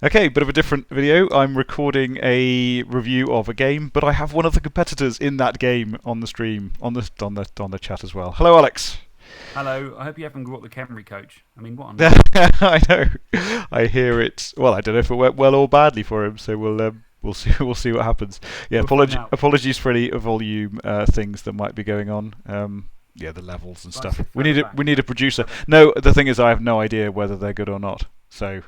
Okay, bit of a different video. I'm recording a review of a game, but I have one of the competitors in that game on the stream, on the chat as well. Hello, Alex. Hello, I hope you haven't got the Camry coach. I mean, what on earth? I know. I hear it. Well, I don't know if it went well or badly for him, so we'll see. We'll see what happens. Yeah, We'll find out. apologies for any volume things that might be going on. Yeah, the levels and Right, so stuff. further back. We need a producer. Further. No, the thing is, I have no idea whether they're good or not. So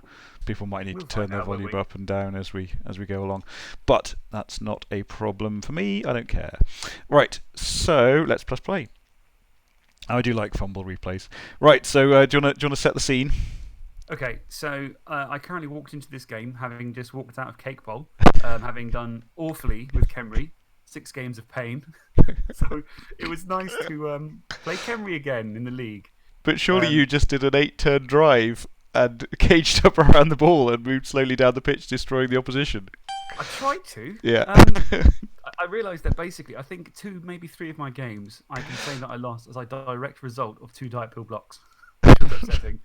people might need We'll to turn find their out, won't volume we? up and down as we go along. But that's not a problem for me. I don't care. Right. So let's press play. I do like Fumbbl replays. Right. So do you wanna set the scene? Okay, so I currently walked into this game having just walked out of Cake Bowl, having done awfully with Camry, 6 games of pain. So it was nice to play Camry again in the league. But surely Um, you just did an 8-turn drive and caged up around the ball and moved slowly down the pitch, destroying the opposition. I tried to. Yeah. I realised that basically, I think 2, maybe 3 of my games, I can say that I lost as a direct result of 2 diet pill blocks. Which was upsetting.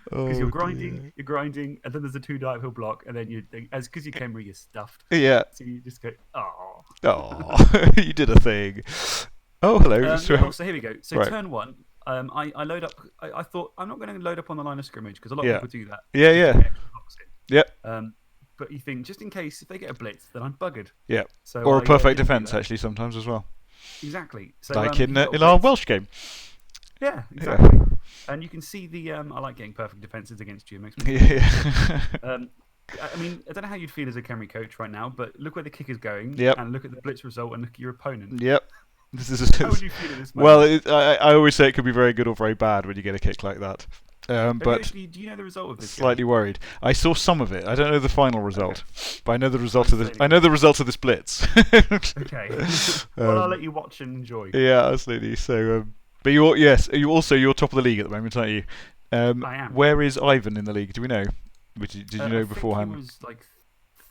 Because you're grinding, and then there's a 2 diet pill block, and then because you Camry, you're stuffed. Yeah. So you just go, oh. Oh, you did a thing. Oh, hello. So here we go. So right. turn 1, I load up. I thought I'm not going to load up on the line of scrimmage because a lot Yeah. of people do that. Yeah, just to yeah. get extra blocks in. Yep. But you think just in case if they get a blitz, then I'm buggered. Yeah. So Or a perfect didn't do defence, that. actually, sometimes as well. Exactly. So, Like he in got a our blitz. Welsh game. Yeah, exactly. And you can see the. I like getting perfect defences against you. It makes me. Yeah. I mean, I don't know how you'd feel as a Camry coach right now, but look where the kick is going, Yep. and look at the blitz result, and look at your opponent. Yep. This is. How would you feel at this Well, moment? I always say it could be very good or very bad when you get a kick like that. But Do you know the result of this? slightly worried. I saw some of it. I don't know the final result, but I know the result of Fascinating. I know the result of this blitz. Okay. Well, I'll let you watch and enjoy. Yeah, absolutely. So, but you're top of the league at the moment, aren't you? I am. Where is Ivan in the league? Do we know? Did you I know think beforehand? He was like,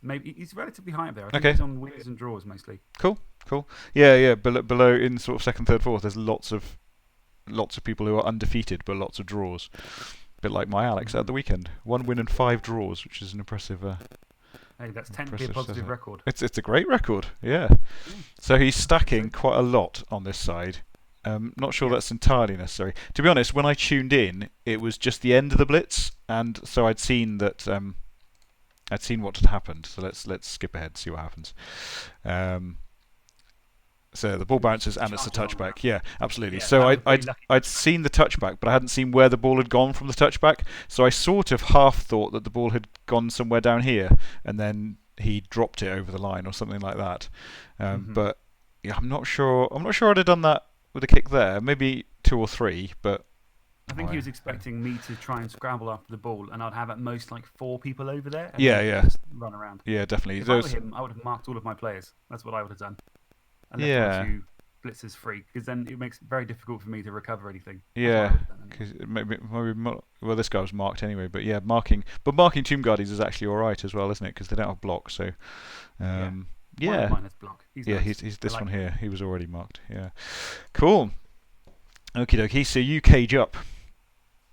maybe he's relatively high up there. I think Okay. he's on wins and draws mostly. Cool. Yeah. Below in sort of second, third, fourth, there's lots of people who are undefeated, but lots of draws. A bit like my Alex at the weekend, 1 win and 5 draws, which is an impressive. Hey, that's technically a Impressive positive setup. record. It's a great record, yeah. So he's stacking quite a lot on this side. Not sure that's entirely necessary. To be honest, when I tuned in, it was just the end of the blitz, and so I'd seen that. I'd seen what had happened. So let's skip ahead, see what happens. So the ball bounces and it's a touchback. Yeah, absolutely. Yeah, So that was very lucky. I'd seen the touchback, but I hadn't seen where the ball had gone from the touchback. So I sort of half thought that the ball had gone somewhere down here, and then he dropped it over the line or something like that. But yeah, I'm not sure. I'm not sure I'd have done that with a kick there. Maybe 2 or 3, but. I think he was expecting me to try and scramble after the ball, and I'd have at most like 4 people over there. And Yeah. Just run around. Yeah, definitely. If I were him, I would have marked all of my players. That's what I would have done. And left Yeah. my 2 blitzers free, because then it makes it very difficult for me to recover anything. That's what I Yeah, would have done anyway. because well, this guy was marked anyway. But yeah, marking Tomb Guardians is actually all right as well, isn't it? Because they don't have blocks. So, One yeah. of mine has block. He's Yeah, nice. he's this I like one him. here. He was already marked. Yeah, cool. Okie dokie. So you cage up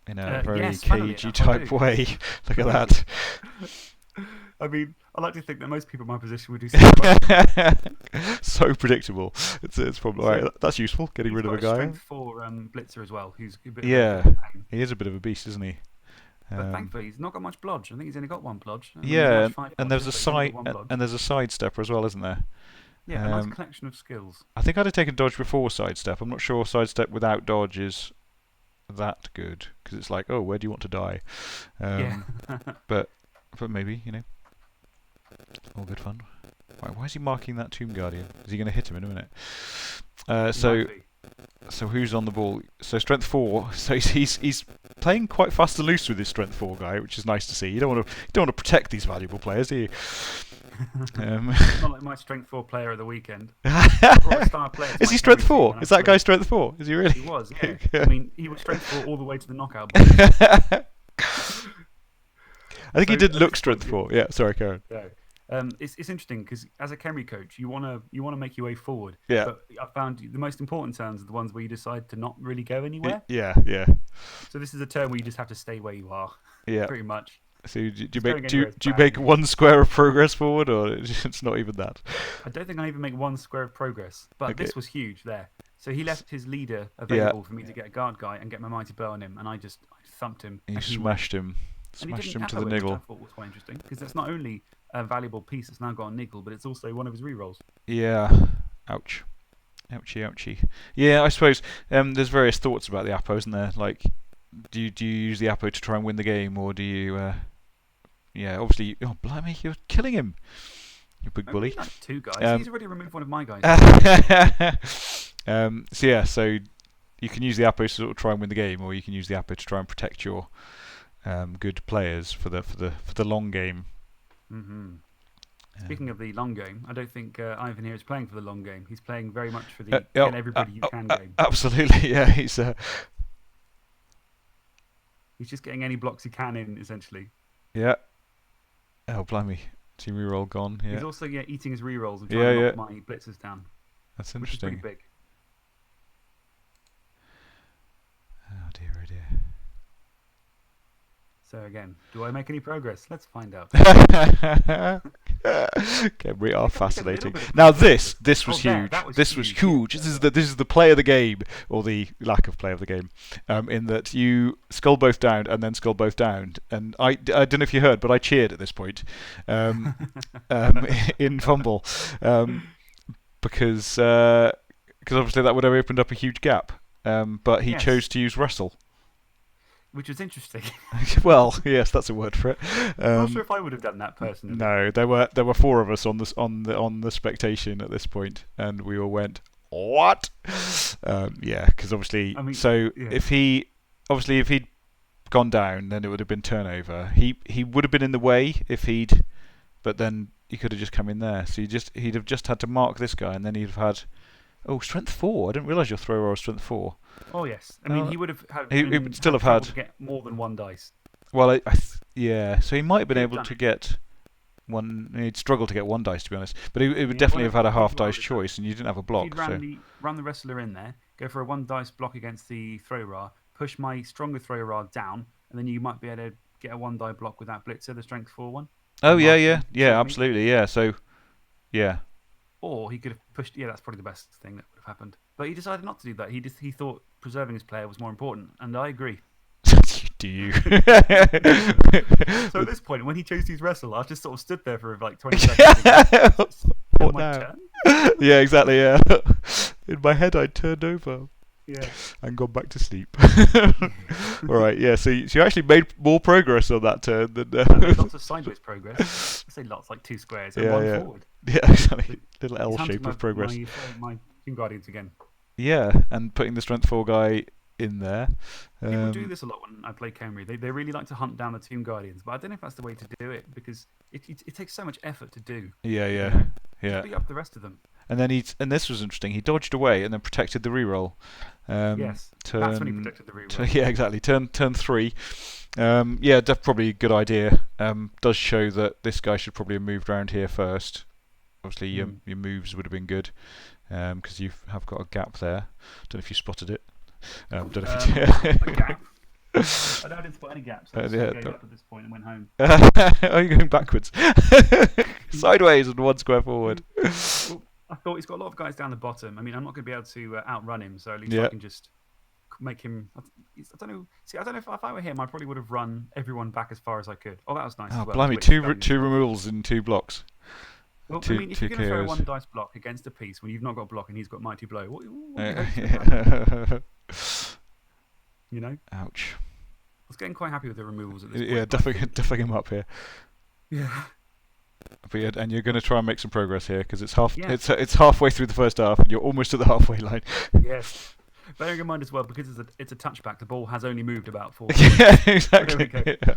in a very yes, funnily cagey enough, I type do. way. Look at that. I mean, I like to think that most people in my position would do something quite So predictable. It's probably So, right. That's useful. Getting He's rid of a got guy. strength 4 blitzer as well, who's a bit Yeah, of a pain. he is a bit of a beast, isn't he? But thankfully, he's not got much blodge. I think he's only got 1 blodge. I mean, he's Yeah, matched 5 and blodges, there's a but he's only side got 1 blodge. and there's a sidestepper as well, isn't there? Yeah, a nice um, collection of skills. I think I'd have taken dodge before sidestep. I'm not sure sidestep without dodge is that good because it's like, oh, where do you want to die? Yeah. but maybe all good fun. Right, why is he marking that Tomb Guardian? Is he going to hit him in a minute? So who's on the ball? So strength 4. So he's playing quite fast and loose with his strength 4 guy, which is nice to see. You don't want to protect these valuable players, do you? Not like my strength 4 player of the weekend. Star player Is he strength 4? Is that guy strength 4? Is he really? He was, yeah. I mean, he was strength 4 all the way to the knockout box. I think he So, did at look this strength point, 4. Yeah, sorry, Karen. Yeah. It's interesting because as a Camry coach, you wanna make your way forward. Yeah. But I found the most important turns are the ones where you decide to not really go anywhere. Yeah. So this is a turn where you just have to stay where you are. Yeah. Pretty much. So do you Just make going anywhere is do you bad, make isn't it? one square of progress forward, or it's not even that? I don't think I even make one square of progress. But Okay. this was huge there. So he left his leader Yeah, available for me to get a guard guy and get my mighty blow on him, and I thumped him, you and he went. smashed him. And he Smashed didn't him have to that the win, which I niggle. thought was quite interesting, because it's not only a valuable piece that's now got a niggle, but it's also one of his rerolls. Yeah. Ouch. Ouchie, ouchie. Yeah, I suppose there's various thoughts about the Apo, isn't there? Like, do you use the Apo to try and win the game, or do you? Yeah, obviously. Oh, blimey, you're killing him, you big bully. Only like 2 guys. Um, He's already removed one of my guys. So yeah, so you can use the Apo to sort of try and win the game, or you can use the Apo to try and protect your good players for the long game. Speaking of the long game, I don't think Ivan here is playing for the long game. He's playing very much for the get everybody you can game. Absolutely, yeah. He's just getting any blocks he can in, essentially. Yeah. Oh, blimey. Team reroll gone. Yeah. He's also eating his rerolls and trying to knock my blitzers down. That's interesting. Which is pretty big. Oh dear, oh dear. So again, do I make any progress? Let's find out. Okay, we are fascinating. Now this was huge. This was huge. This is the play of the game, or the lack of play of the game, in that you skull both down and then skull both down. And I don't know if you heard, but I cheered at this point in Fumbbl, because obviously that would have opened up a huge gap. But he chose to use wrestle. Which was interesting. Well, yes, that's a word for it. I'm not sure if I would have done that personally. No, there were 4 of us on the spectation at this point, and we all went, "What?" Yeah, because obviously, if he'd gone down, then it would have been turnover. He would have been in the way but then he could have just come in there. So he'd have just had to mark this guy, and then he'd have had. Oh, strength 4. I didn't realise your throw roll was strength 4. Oh yes, I mean he would have had. He would still have had to get more than 1 dice. Well, yeah. So he might have been able to get 1. He'd struggled to get 1 dice, to be honest. But he would definitely have had a half dice choice, and you didn't have a block. If you'd run the wrestler in there, go for a 1 dice block against the throw ra, push my stronger throw ra down, and then you might be able to get a 1 die block with that blitzer, the strength 4 one. Oh yeah, absolutely, yeah. So, yeah. Or he could have pushed. Yeah, that's probably the best thing that would have happened. But he decided not to do that. He thought preserving his player was more important, and I agree. Do you? So at this point, when he chose to use wrestle, I just sort of stood there for like 20 seconds. What now? Yeah, exactly. Yeah. In my head, I turned over. Yeah. And gone back to sleep. All right. Yeah. So you actually made more progress on that turn than. Lots of sideways progress. I say lots, like 2 squares and 1 forward. Yeah, exactly. Little L shape of progress. My Team Guardians again. Yeah, and putting the strength 4 guy in there. People do this a lot when I play Camry. They really like to hunt down the Team Guardians, but I don't know if that's the way to do it because it takes so much effort to do. Yeah. Beat up the rest of them. And then and this was interesting. He dodged away and then protected the reroll. Yes, that's when he protected the reroll. Yeah, exactly. Turn 3. Yeah, that's probably a good idea. Does show that this guy should probably have moved around here first. Obviously, your moves would have been good because you have got a gap there. Don't know if you spotted it. Don't know if you did. A gap. I didn't spot any gaps. I just gave up at this point and went home. Oh, you're going backwards. Sideways and 1 square forward. Well, I thought he's got a lot of guys down the bottom. I mean, I'm not going to be able to outrun him, so at least I can just make him. I don't know. See, I don't know if I were him, I probably would have run everyone back as far as I could. Oh, that was nice. Oh, as well. blimey! Two removals in 2 blocks. Well, I mean, if you're going to throw a 1 dice block against a piece when you've not got a block and he's got mighty blow, what you know? Ouch. I was getting quite happy with the removals at this point. Yeah, duffing him up here. Yeah. But yeah, and you're going to try and make some progress here because it's halfway through the first half and you're almost at the halfway line. Yes. Bearing in mind as well, because it's a touchback, the ball has only moved about 4. Yeah, exactly. There we go.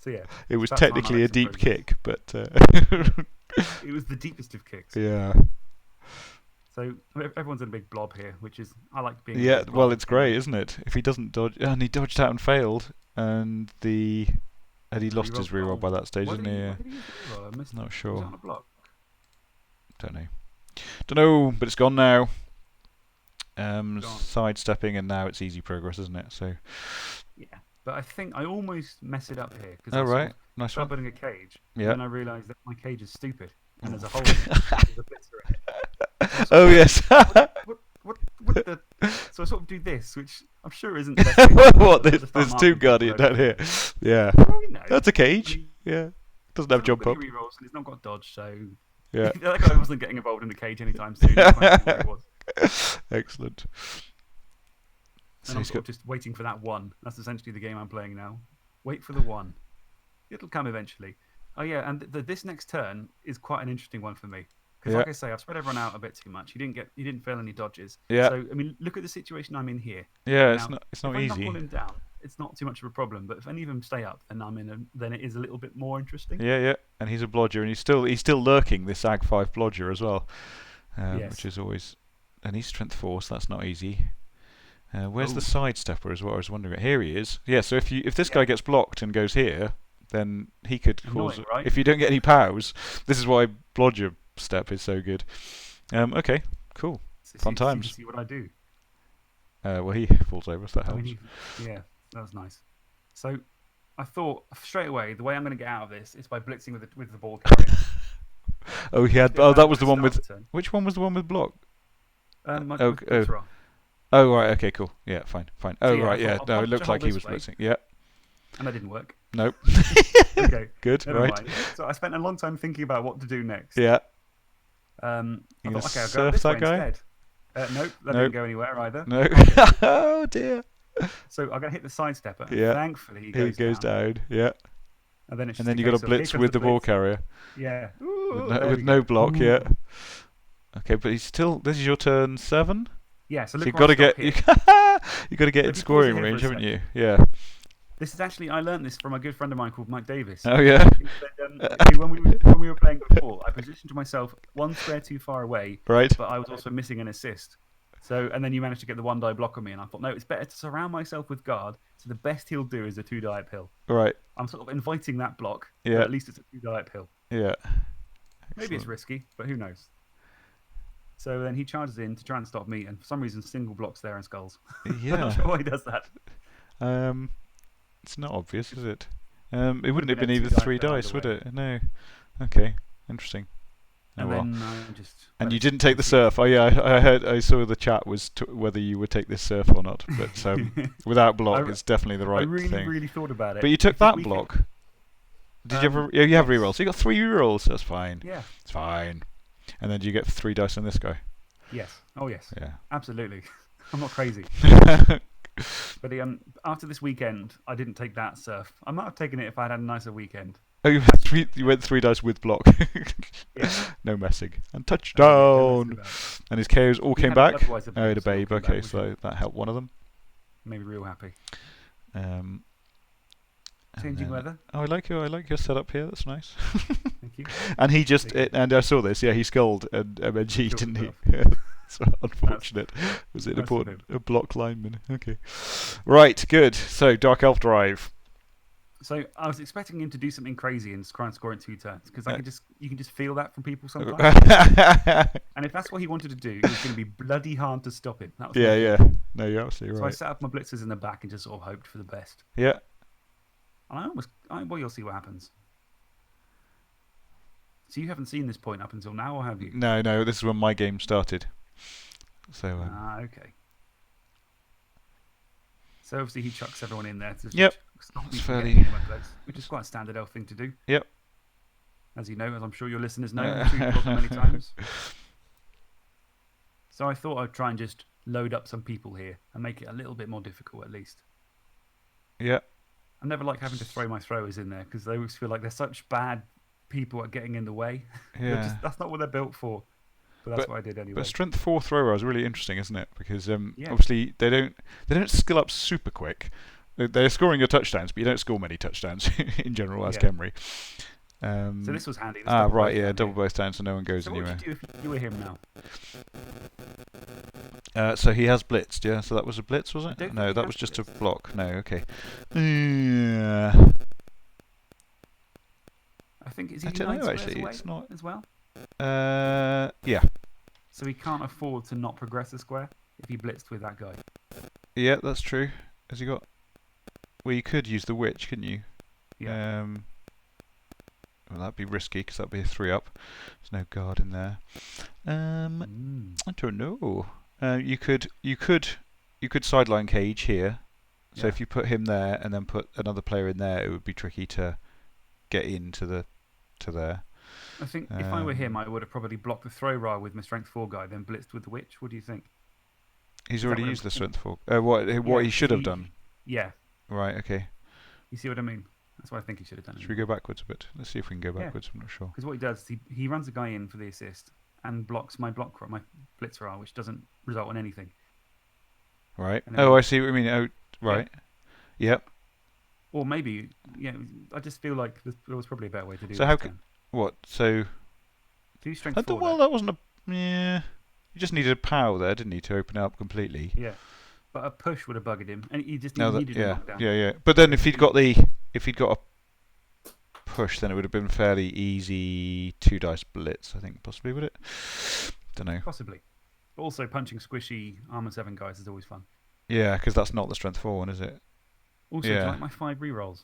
So yeah, it was technically a deep kick, but it was the deepest of kicks. Yeah. So everyone's in a big blob here, which is I like being. Yeah, well, it's great, isn't it? If he doesn't dodge, and he dodged out and failed, and he lost his reroll by that stage, didn't he? Yeah. I'm not sure. Was it on a block? Don't know, but it's gone now. Sidestepping, and now it's easy progress, isn't it? So. Yeah. But I think I almost mess it up here because Oh, I right. Nice start one. building a cage. Yeah. And then I realised that my cage is stupid and there's a hole in it. There's a blitzer in it. So Oh, yes. what the? So I sort of do this, which I'm sure isn't the best thing. What? At the start There's marking two people Guardian over down here. Yeah. Well, you know, That's a I cage. mean, Yeah. Doesn't it's have not jump got up. any rerolls and it's not got dodge, so Yeah. that guy wasn't getting involved in the cage anytime soon. I can't see where he was. Excellent. So And I'm he's sort got. of just waiting for that one. That's essentially the game I'm playing now. Wait for the one. It'll come eventually. Oh yeah, and this next turn is quite an interesting one for me because, Yeah. like I say, I've spread everyone out a bit too much. He didn't fail any dodges. Yeah. So I mean, look at the situation I'm in here. Yeah. Now, It's not if I easy. knock all him down, it's not too much of a problem. But if any of them stay up, then it is a little bit more interesting. Yeah. Yeah. And he's a blodger, and he's still lurking this Ag 5 blodger as well, Yes. which is always. And he's strength 4, so that's not easy. Where's the Oh. sidestepper is what I was wondering. Here he is. Yeah, so if this guy Yeah. gets blocked and goes here, then he could cause. Annoying, right? If you don't get any POWs, this is why blodger step is so good. Okay, cool. So Fun so you times. can see what I do. Well, he falls over, so that I helps. mean, yeah, that was nice. So I thought straight away the way I'm going to get out of this is by blitzing with the ball carrier. Oh, he had. Get Oh, back that to was the the one start with. of the turn. Which one was the one with block? My Oh, blitzer. Oh, right. Okay, cool. Yeah, fine. Oh, yeah, I right. thought Yeah. I'll No, it punch looked a hole like he this was way. blitzing. Yeah. And that didn't work. Nope. Okay. Good. Never Right. mind. So I spent a long time thinking about what to do next. Yeah. I You thought, gonna okay, I'll go surf this that way guy? instead. Nope, that Nope. didn't go anywhere either. No. Oh dear. So I'm going to hit the sidestepper. And Yeah. thankfully, He he goes down. down. Yeah. And then it's And just then you a got to case of, here blitz comes with the ball blitz. carrier. Yeah. With Ooh, no, there with we no go. block. Ooh. Yeah. Okay, but he's still. This is your turn 7. Yeah. So So look you've where got to I stop get. here. You got to get So in if you pause scoring it here for a range, haven't second. you? Yeah. This is actually, I learned this from a good friend of mine called Mike Davis. Oh yeah. He said, when we were playing before, I positioned myself one square too far away, Right. but I was also missing an assist. So, and then you managed to get the 1 die block on me, and I thought, no, it's better to surround myself with guard. So the best he'll do is a 2 die uphill. Right. I'm sort of inviting that block, Yeah. but at least it's a 2 die uphill. Yeah. Maybe it's risky, but who knows? So then he charges in to try and stop me, and for some reason, single blocks there and skulls. I'm Yeah. not sure why he does that. It's not obvious, is it? It wouldn't have been been a either 2 die 3 uphill dice, either would way. it? No. Okay. Interesting. Oh, And well. then I just. And let you it didn't take the continue. surf. Oh yeah, I saw the chat was whether you would take this surf or not. But without block, it's definitely the right I really, thing. really thought about it. But you took Because that we block. could- Did you ever? Yeah, you have yes. rerolls. So you got 3 rerolls. That's fine. Yeah. It's fine. And then do you get 3 dice on this guy? Yes. Oh, yes. Yeah. Absolutely. I'm not crazy. But after this weekend, I didn't take that surf. I might have taken it if I'd had a nicer weekend. Oh, you went 3 dice with block. Yeah. No messing. And No touchdown. messing about. And his KOs all He came had back. otherwise a Oh, the babe, so all babe. came back, Okay, which so that helped one of them. Made me real happy. And Changing then- weather. Oh, I like your setup here. That's nice. Thank you. And he just Thank you. and I saw this. Yeah, he sculled and MNG, Killed didn't he? himself. So unfortunate. Was it nice of important? him. A block lineman. Okay. Right. Good. So Dark Elf Drive. So I was expecting him to do something crazy and try and score in 2 turns because you can just feel that from people sometimes. And if that's what he wanted to do, it was going to be bloody hard to stop it. That was my Yeah. goal. Yeah. No, you're absolutely So I right. set up my blitzers in the back and just sort of hoped for the best. Yeah. And well, you'll see what happens. So you haven't seen this point up until now, or have you? No. This is when my game started. So. Okay. So obviously he chucks everyone in there to Yep. stop me That's from fairly- getting anywhere close, which is quite a standard elf thing to do. Yep. As you know, as I'm sure your listeners know, I'm sure you've talked many times. So I thought I'd try and just load up some people here and make it a little bit more difficult at least. Yeah. I never like having to throw my throwers in there because they always feel like they're such bad people at getting in the way. Yeah. That's not what they're built for. But that's what I did anyway. But strength 4 thrower is really interesting, isn't it? Because Yeah. obviously they don't skill up super quick. They're scoring your touchdowns, but you don't score many touchdowns in general as Yeah. Kemri. So this was handy. This Ah, double right, both yeah, down double here. both down so no one goes So what anywhere. would you do if you were him now? So he has blitzed, yeah. So that was a blitz, was I it? don't No, think that he was has just a blitzed. block. No, okay. Yeah. I think is I he don't 9 know, squares actually, away it's not- as well. Yeah. So he can't afford to not progress a square if he blitzed with that guy. Yeah, that's true. Has he got? Well, you could use the witch, couldn't you? Yeah. Well, that'd be risky because that'd be a 3-up. There's no guard in there. I don't know. You could sideline cage here. So if you put him there and then put another player in there, it would be tricky to get into to there. I think if I were him, I would have probably blocked the throw ra with my strength 4 guy, then blitzed with the witch. What do you think? He's already used the strength 4. What he should have done. Yeah. Right. Okay. You see what I mean? That's what I think he should have done. Should we go backwards a bit? Let's see if we can go backwards. I'm not sure. Because what he does is he runs a guy in for the assist and blocks my blitzer, which doesn't result in anything. Right. Oh, I see what you mean. Oh, right. Yep. Or maybe, I just feel like there was probably a better way to do it. So what? So. Do strength 4. Well, that wasn't a. Yeah. You just needed a pow there, didn't you, to open it up completely? Yeah. But a push would have buggered him, and he just needed a knockdown. Yeah. But then if he'd got a push, then it would have been fairly easy 2-dice blitz, I think, possibly, would it? Don't know. Possibly. But also punching squishy armor 7 guys is always fun. Yeah, because that's not the strength 4 one, is it? Also, do you like my 5 rerolls?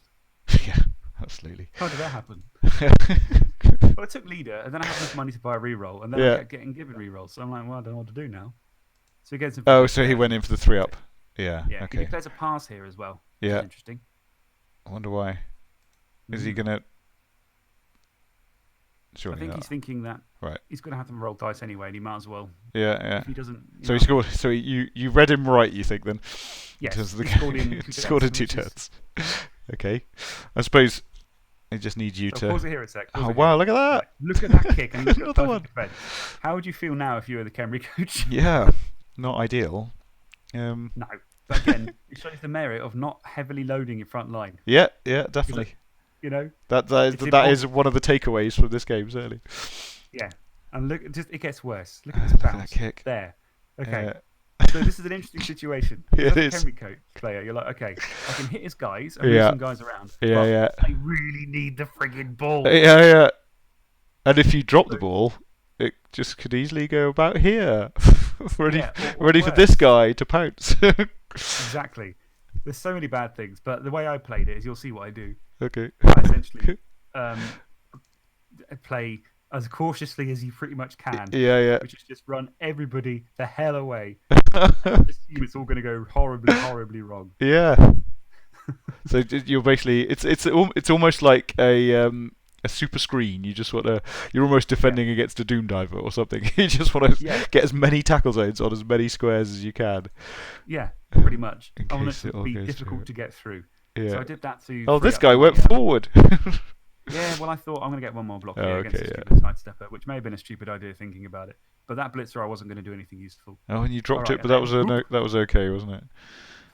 Yeah, absolutely. How did that happen? Well, I took leader, and then I had enough money to buy a reroll, and then I kept getting given rerolls. So I'm like, well, I don't know what to do now. So he gets. So he went in for the 3-up. Yeah. Yeah. Okay. He plays a pass here as well. Which Yeah. is interesting. I wonder why. Is he gonna? Surely I think not. he's thinking that he's going to have to roll dice anyway, and he might as well. Yeah. If he doesn't. So he scored. So you read him right, you think then? Yes. He scored in 2 turns. Okay. I suppose he just needs you to. Pause it here a sec. Oh wow! Look at that! Right, look at that kick and look at Another one. defense. How would you feel now if you were the Khemri coach? Yeah, not ideal. No, but again, it shows the merit of not heavily loading your front line. Yeah, definitely. That is one of the takeaways from this game, certainly. Yeah, and look, it gets worse. Look at this bounce. That kick. There. Okay. So this is an interesting situation. It As is. a Khemri coach player, you're like, okay, I can hit his guys and move some guys around. Yeah. I really need the friggin' ball. Yeah. And if you drop the ball, it just could easily go about here. ready for this guy to pounce. Exactly. There's so many bad things, but the way I played it is you'll see what I do. Okay. I essentially play as cautiously as you pretty much can. Yeah. Which is just run everybody the hell away. Assume it's all going to go horribly, horribly wrong. Yeah. So you're basically it's almost like a super screen. You're almost defending against a Doom Diver or something. You just want to get as many tackle zones on as many squares as you can. Yeah, pretty much. In I want case it it to all be goes difficult through. to get through. Yeah. So I did that to. Oh, this guy went forward. Yeah, well, I thought I'm going to get one more block Oh, here okay, against a stupid sidestepper, which may have been a stupid idea thinking about it. But that blitzer, I wasn't going to do anything useful. Oh, and you dropped Alright, it, but that was okay, wasn't it?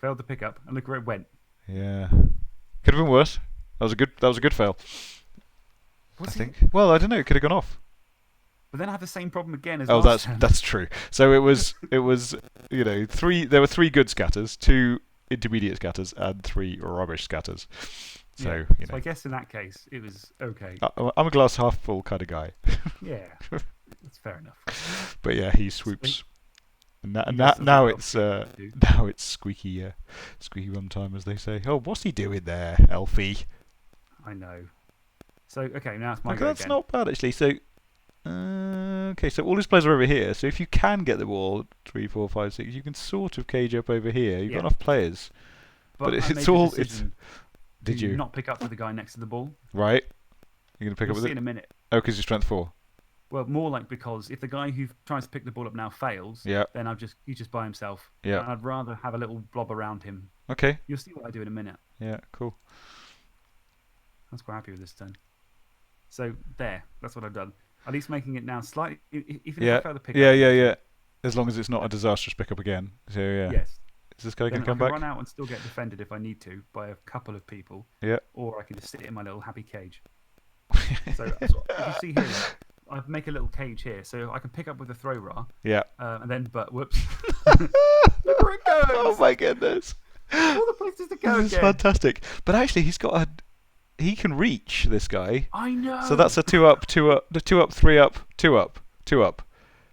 Failed to pick up, and look where it went. Yeah. Could have been worse. That was a good fail. I think. Well, I don't know. It could have gone off. But then I have the same problem again as Oh, last time. that's true. So it was three. There were 3 good scatters, 2 intermediate scatters, and 3 rubbish scatters. So So I guess in that case it was okay. I'm a glass half full kind of guy. Yeah, that's fair enough. But yeah, he swoops. And now it's squeaky bum time, as they say. Oh, what's he doing there, Elfie? I know. So okay, now it's my go That's again. not bad actually. So so all his players are over here. So if you can get the ball 3, 4, 5, 6, you can sort of cage up over here. You've got enough players. But it's all Did you not pick up with the guy next to the ball? Right. You're gonna pick up with it it in a minute. Oh, because you're strength 4. Well, more like because if the guy who tries to pick the ball up now fails, then he's just by himself. Yeah. And I'd rather have a little blob around him. Okay. You'll see what I do in a minute. Yeah. Cool. I was quite happy with this turn. So there, that's what I've done. At least making it now slightly, even if I fail to pick up. Yeah. As long as it's not a disastrous pickup again. So yeah. Yes. Is this guy Then gonna come I back? can run out and still get defended if I need to by a couple of people. Yeah. Or I can just sit in my little happy cage. So if you see here, I make a little cage here, so I can pick up with the throw ra. Yeah. And then, whoops. Look where it goes! Oh my goodness! All the places to go This is again. fantastic. But actually, he can reach, this guy. I know. So that's a 2 up, 2 up, 2 up, 3 up, 2 up, 2 up.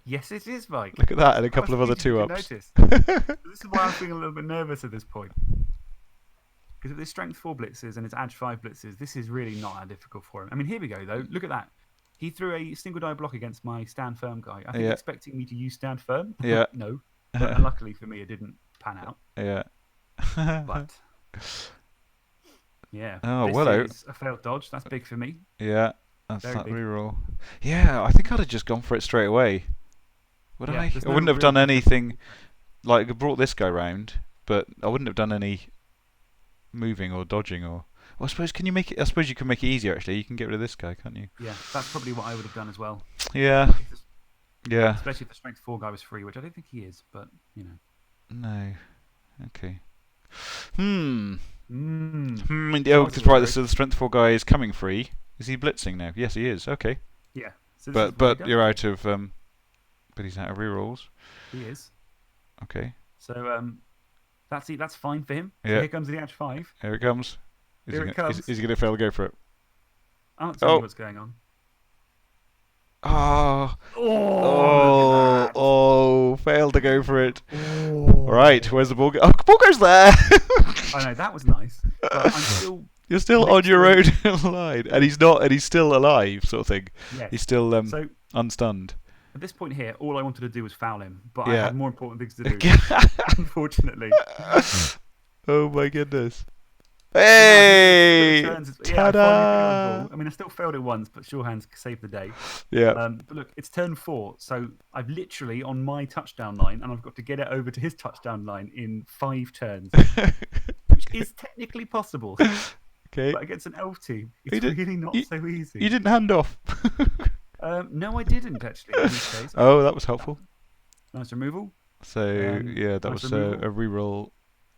Yes, it is, Mike. Look at that, and a couple of other 2 ups. This is why I'm feeling a little bit nervous at this point. Because if there's strength 4 blitzes and it's edge 5 blitzes, this is really not that difficult for him. I mean, here we go, though. Look at that. He threw a single die block against my stand firm guy. I think expecting me to use stand firm. Yeah. No. But luckily for me, it didn't pan out. Yeah. But yeah. Oh, this well, is a failed dodge. That's big for me. Yeah. That's Very that big. reroll. Yeah, I think I'd have just gone for it straight away. Would I? I wouldn't have done anything. Like, I brought this guy round, but I wouldn't have done any moving or dodging or. Well, I suppose can you make it? I suppose you can make it easier. Actually, you can get rid of this guy, can't you? Yeah, that's probably what I would have done as well. Yeah. Yeah. Especially if the strength 4 guy was free, which I don't think he is, but you know. No. Okay. Oh, Because right, so the strength 4 guy is coming free. Is he blitzing now? Yes, he is. Okay. Yeah. So but you're out of. But he's out of rerolls. He is. Okay. So that's fine for him. So Yeah. here comes the edge 5. Here it comes. Here it comes. Is he going to fail to go for it? I don't see what's going on. Failed to go for it. All right, where's the ball? Oh, the ball goes there. I know, that was nice. But I'm still. You're still on your own line, and he's not, and he's still alive, sort of thing. Yes. He's still So unstunned. at this point here, all I wanted to do was foul him, but Yeah. I had more important things to do. Unfortunately. Oh my goodness. Hey! Ta-da! I mean, I still failed it once, but sure hands saved the day. Yeah. But look, it's turn 4, so I've literally on my touchdown line, and I've got to get it over to his touchdown line in 5 turns, which is technically possible. Okay. But against an elf team, it's really not so easy. You didn't hand off. No, I didn't actually. In this case. Oh, that was helpful. Nice removal. So yeah, that nice was removal. a reroll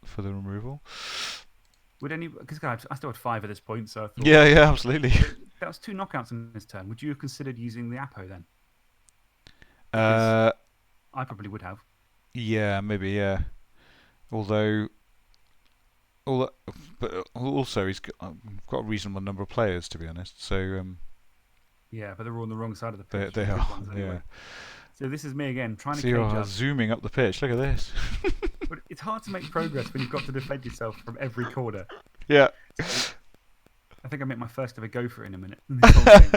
for the removal. Would any? Because I still had 5 at this point, so I thought. Yeah, absolutely. That was 2 knockouts in this turn. Would you have considered using the Apo then? I probably would have. Yeah, maybe, yeah. But also he's got a reasonable number of players, to be honest. So yeah, but they're all on the wrong side of the pitch. they are. Anyway. Yeah. So this is me again trying to So cage you are up. zooming up the pitch. Look at this. But it's hard to make progress when you've got to defend yourself from every corner. Yeah. So I think I make my first ever go for it in a minute. This whole game.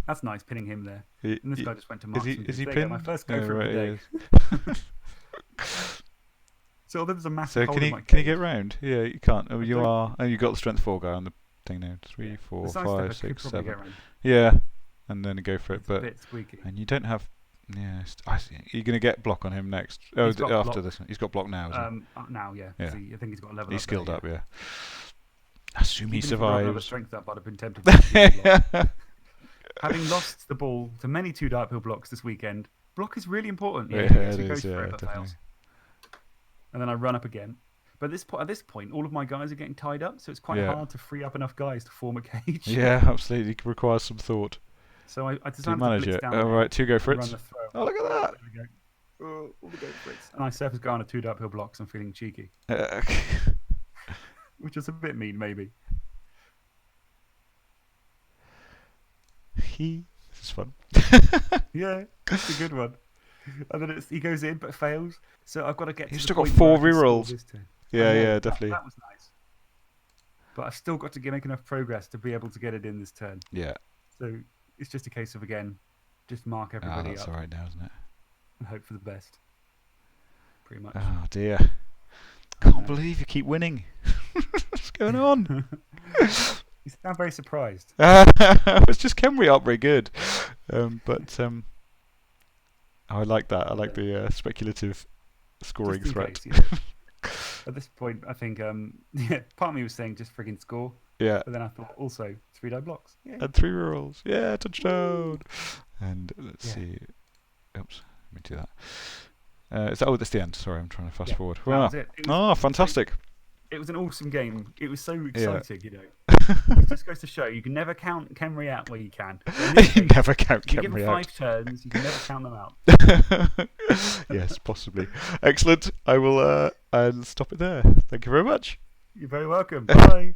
That's nice, pinning him there. And this guy just went to mark. Is he there you pinned? go, my first go for it of the day. So there's a massive So hole in my can you cage. get round? Yeah, you can't. Oh, you are. Oh, you got the strength 4 guy on the thing now. 3, 4, The side 5, step I could 6, probably 7. get round. Yeah, and then go for it. It's a bit squeaky. And you don't have. Yeah, I see. You're going to get block on him next. Oh, He's got after block. this one. He's got block now, isn't Now, yeah. Yeah. So I think he's got a level He's up skilled there, up, yeah. Assume he Even if he brought another survives. strength up, I'd have been tempted to use block. Having lost the ball to many 2 dark pill blocks this weekend, block is really important. Yeah, It it goes is, for yeah, it, but definitely. fails. And then I run up again. But at this point, all of my guys are getting tied up, so it's quite hard to free up enough guys to form a cage. Yeah, absolutely. It requires some thought. So I Do you decided manage to blitz it? down All there right, 2 go and for run it. the throw. Oh, look at that. There we go. All the go Fritz. And I surface guy on a 2 dark pill blocks. I'm feeling cheeky, which is a bit mean, maybe. This is fun. Yeah, it's a good one. And then he goes in but fails. So I've got to get. You've to still the got point 4 where I can score rerolls. this turn. Yeah, I know, yeah, definitely. That was nice. But I've still got to make enough progress to be able to get it in this turn. Yeah. So it's just a case of, again, just mark everybody That's up all right now, isn't it? and hope for the best. Pretty much. Oh, dear. Can't believe you keep winning. What's going on? You sound very surprised. It's just Kemri aren't very good. But I like that. I like the speculative scoring Just in threat. case, you know. At this point, I think part of me was saying just friggin' score. Yeah. But then I thought also 3 die blocks. Yeah. And 3 rolls. Yeah, touchdown. And let's see. Oops, let me do that. That's the end. Sorry, I'm trying to fast forward. That was it. It was- Fantastic. It was an awesome game. It was so exciting, you know. It just goes to show you can never count Kemri out where you can. You never count You give Kemri them out. 5 turns, you can never count them out. Yes, possibly. Excellent. I will I'll stop it there. Thank you very much. You're very welcome. Bye.